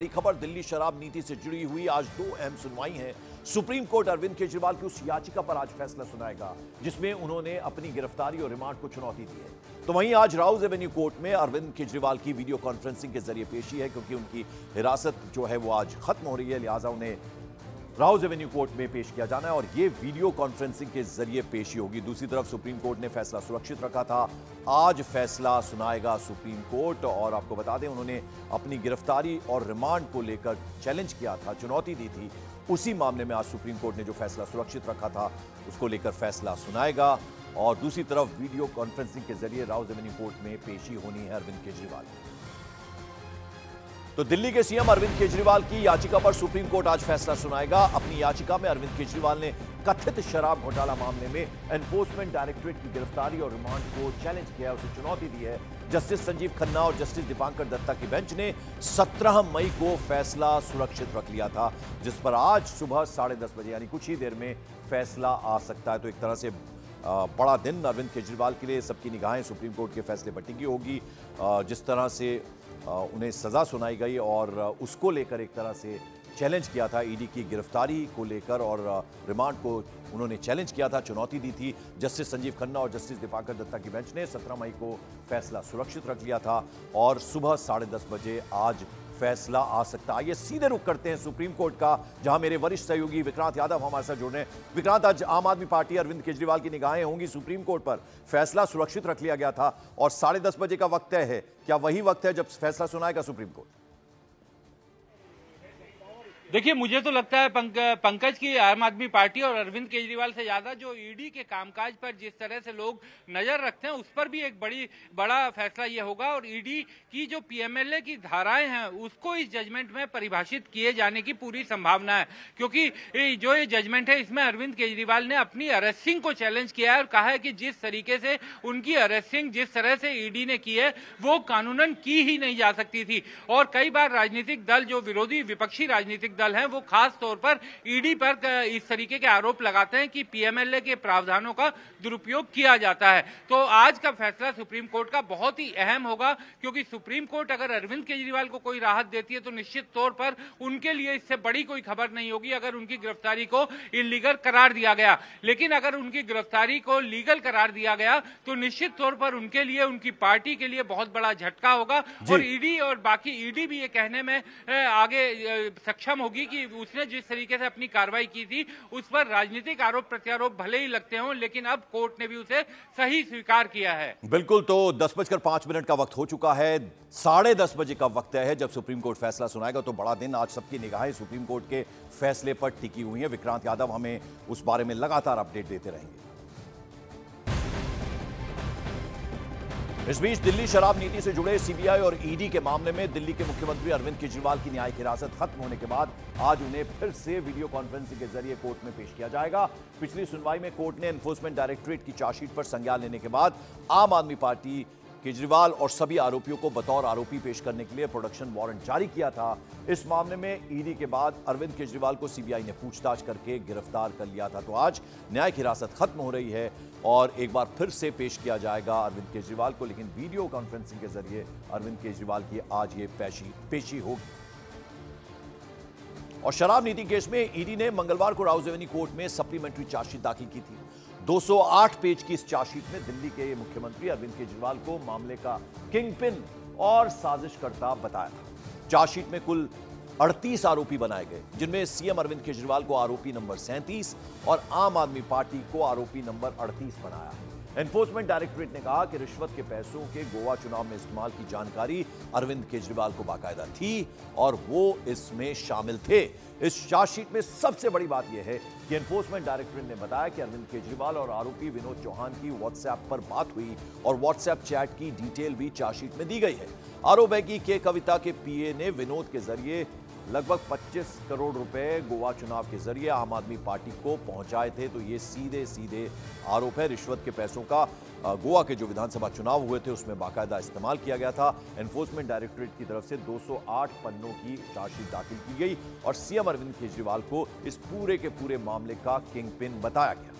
बड़ी खबर दिल्ली शराब नीति से जुड़ी हुई आज दो अहम सुनवाई हैं। सुप्रीम कोर्ट अरविंद केजरीवाल की उस याचिका पर आज फैसला सुनाएगा जिसमें उन्होंने अपनी गिरफ्तारी और रिमांड को चुनौती दी है। तो वहीं आज राउज एवेन्यू कोर्ट में अरविंद केजरीवाल की वीडियो कॉन्फ्रेंसिंग के जरिए पेशी है, क्योंकि उनकी हिरासत जो है वो आज खत्म हो रही है, लिहाजा उन्हें राउज एवेन्यू कोर्ट में पेश किया जाना है और ये वीडियो कॉन्फ्रेंसिंग के जरिए पेशी होगी। दूसरी तरफ सुप्रीम कोर्ट ने फैसला सुरक्षित रखा था, आज फैसला सुनाएगा सुप्रीम कोर्ट। और आपको बता दें, उन्होंने अपनी गिरफ्तारी और रिमांड को लेकर चैलेंज किया था, चुनौती दी थी। उसी मामले में आज सुप्रीम कोर्ट ने जो फैसला सुरक्षित रखा था उसको लेकर फैसला सुनाएगा। और दूसरी तरफ वीडियो कॉन्फ्रेंसिंग के जरिए राउज एवेन्यू कोर्ट में पेशी होनी है अरविंद केजरीवाल की। तो दिल्ली के सीएम अरविंद केजरीवाल की याचिका पर सुप्रीम कोर्ट आज फैसला सुनाएगा। अपनी याचिका में अरविंद केजरीवाल ने कथित शराब घोटाला मामले में एनफोर्समेंट डायरेक्टरेट की गिरफ्तारी और रिमांड को चैलेंज किया है, उसे चुनौती दी है। जस्टिस संजीव खन्ना और जस्टिस दीपांकर दत्ता की बेंच ने 17 मई को फैसला सुरक्षित रख लिया था, जिस पर आज सुबह 10:30 बजे यानी कुछ ही देर में फैसला आ सकता है। तो एक तरह से बड़ा दिन अरविंद केजरीवाल के लिए, सबकी निगाहें सुप्रीम कोर्ट के फैसले पर टिकी होगी। जिस तरह से उन्हें सजा सुनाई गई और उसको लेकर एक तरह से चैलेंज किया था, ईडी की गिरफ्तारी को लेकर और रिमांड को उन्होंने चैलेंज किया था, चुनौती दी थी। जस्टिस संजीव खन्ना और जस्टिस दीपांकर दत्ता की बेंच ने 17 मई को फैसला सुरक्षित रख लिया था और सुबह 10:30 बजे आज फैसला आ सकता है। आइए सीधे रुख करते हैं सुप्रीम कोर्ट का, जहां मेरे वरिष्ठ सहयोगी विक्रांत यादव हमारे साथ जुड़ रहे हैं। विक्रांत, आज आम आदमी पार्टी अरविंद केजरीवाल की निगाहें होंगी सुप्रीम कोर्ट पर। फैसला सुरक्षित रख लिया गया था और 10:30 बजे का वक्त तय है। क्या वही वक्त है जब फैसला सुनाएगा सुप्रीम कोर्ट? देखिए, मुझे तो लगता है पंकज की आम आदमी पार्टी और अरविंद केजरीवाल से ज्यादा जो ईडी के कामकाज पर जिस तरह से लोग नजर रखते हैं उस पर भी एक बड़ा फैसला ये होगा। और ईडी की जो पीएमएलए की धाराएं हैं उसको इस जजमेंट में परिभाषित किए जाने की पूरी संभावना है, क्योंकि जो ये जजमेंट है इसमें अरविंद केजरीवाल ने अपनी अरेस्टिंग को चैलेंज किया है और कहा है कि जिस तरीके से उनकी अरेस्टिंग जिस तरह से ईडी ने की है वो कानूनन की ही नहीं जा सकती थी। और कई बार राजनीतिक दल, जो विरोधी विपक्षी राजनीतिक दल हैं, वो खास तौर पर ईडी पर इस तरीके के आरोप लगाते हैं कि पीएमएलए के प्रावधानों का दुरुपयोग किया जाता है। तो आज का फैसला सुप्रीम कोर्ट का बहुत ही अहम होगा, क्योंकि सुप्रीम कोर्ट अगर अरविंद केजरीवाल को कोई राहत देती है तो निश्चित तौर पर उनके लिए इससे बड़ी कोई खबर नहीं होगी अगर उनकी गिरफ्तारी को इलीगल करार दिया गया। लेकिन अगर उनकी गिरफ्तारी को लीगल करार दिया गया तो निश्चित तौर पर उनके लिए, उनकी पार्टी के लिए बहुत बड़ा झटका होगा। और ईडी और बाकी ईडी भी ये कहने में आगे सक्षम होगी कि उसने जिस तरीके से अपनी कार्रवाई की थी उस पर राजनीतिक आरोप प्रत्यारोप भले ही लगते हों, लेकिन अब कोर्ट ने भी उसे सही स्वीकार किया है। बिल्कुल, तो 10:05 का वक्त हो चुका है, 10:30 बजे का वक्त है जब सुप्रीम कोर्ट फैसला सुनाएगा। तो बड़ा दिन, आज सबकी निगाहें सुप्रीम कोर्ट के फैसले पर टिकी हुई है। विक्रांत यादव हमें उस बारे में लगातार अपडेट देते रहेंगे। इस बीच दिल्ली शराब नीति से जुड़े सीबीआई और ईडी के मामले में दिल्ली के मुख्यमंत्री अरविंद केजरीवाल की न्यायिक हिरासत खत्म होने के बाद आज उन्हें फिर से वीडियो कॉन्फ्रेंसिंग के जरिए कोर्ट में पेश किया जाएगा। पिछली सुनवाई में कोर्ट ने एनफोर्समेंट डायरेक्टरेट की चार्जशीट पर संज्ञान लेने के बाद आम आदमी पार्टी, केजरीवाल और सभी आरोपियों को बतौर आरोपी पेश करने के लिए प्रोडक्शन वारंट जारी किया था। इस मामले में ईडी के बाद अरविंद केजरीवाल को सीबीआई ने पूछताछ करके गिरफ्तार कर लिया था। तो आज न्यायिक हिरासत खत्म हो रही है और एक बार फिर से पेश किया जाएगा अरविंद केजरीवाल को, लेकिन वीडियो कॉन्फ्रेंसिंग के जरिए अरविंद केजरीवाल की आज ये पेशी होगी। और शराब नीति केस में ईडी ने मंगलवार को राउज एवेन्यू कोर्ट में सप्लीमेंट्री चार्जशीट दाखिल की थी। 208 पेज की इस चार्जशीट में दिल्ली के मुख्यमंत्री अरविंद केजरीवाल को मामले का किंगपिन और साजिशकर्ता बताया था। चार्जशीट में कुल 38 आरोपी बनाए गए, जिनमें सीएम अरविंद केजरीवाल को आरोपी नंबर 37 और आम आदमी पार्टी को आरोपी नंबर 38 बनाया। एनफोर्समेंट डायरेक्टरेट ने कहा कि रिश्वत के पैसों के गोवा चुनाव में इस्तेमाल की जानकारी अरविंद केजरीवाल को बाकायदा थी और वो इसमें शामिल थे। इस चार्जशीट में सबसे बड़ी बात यह है कि एनफोर्समेंट डायरेक्टरेट ने बताया कि अरविंद केजरीवाल और आरोपी विनोद चौहान की व्हाट्सएप पर बात हुई और व्हाट्सएप चैट की डिटेल भी चार्जशीट में दी गई है। आरोप है कि के कविता के पीए ने विनोद के जरिए लगभग 25 करोड़ रुपए गोवा चुनाव के जरिए आम आदमी पार्टी को पहुंचाए थे। तो ये सीधे आरोप है। रिश्वत के पैसों का गोवा के जो विधानसभा चुनाव हुए थे उसमें बाकायदा इस्तेमाल किया गया था। एनफोर्समेंट डायरेक्टरेट की तरफ से 208 पन्नों की चार्जशीट दाखिल की गई और सीएम अरविंद केजरीवाल को इस पूरे के पूरे मामले का किंगपिन बताया गया।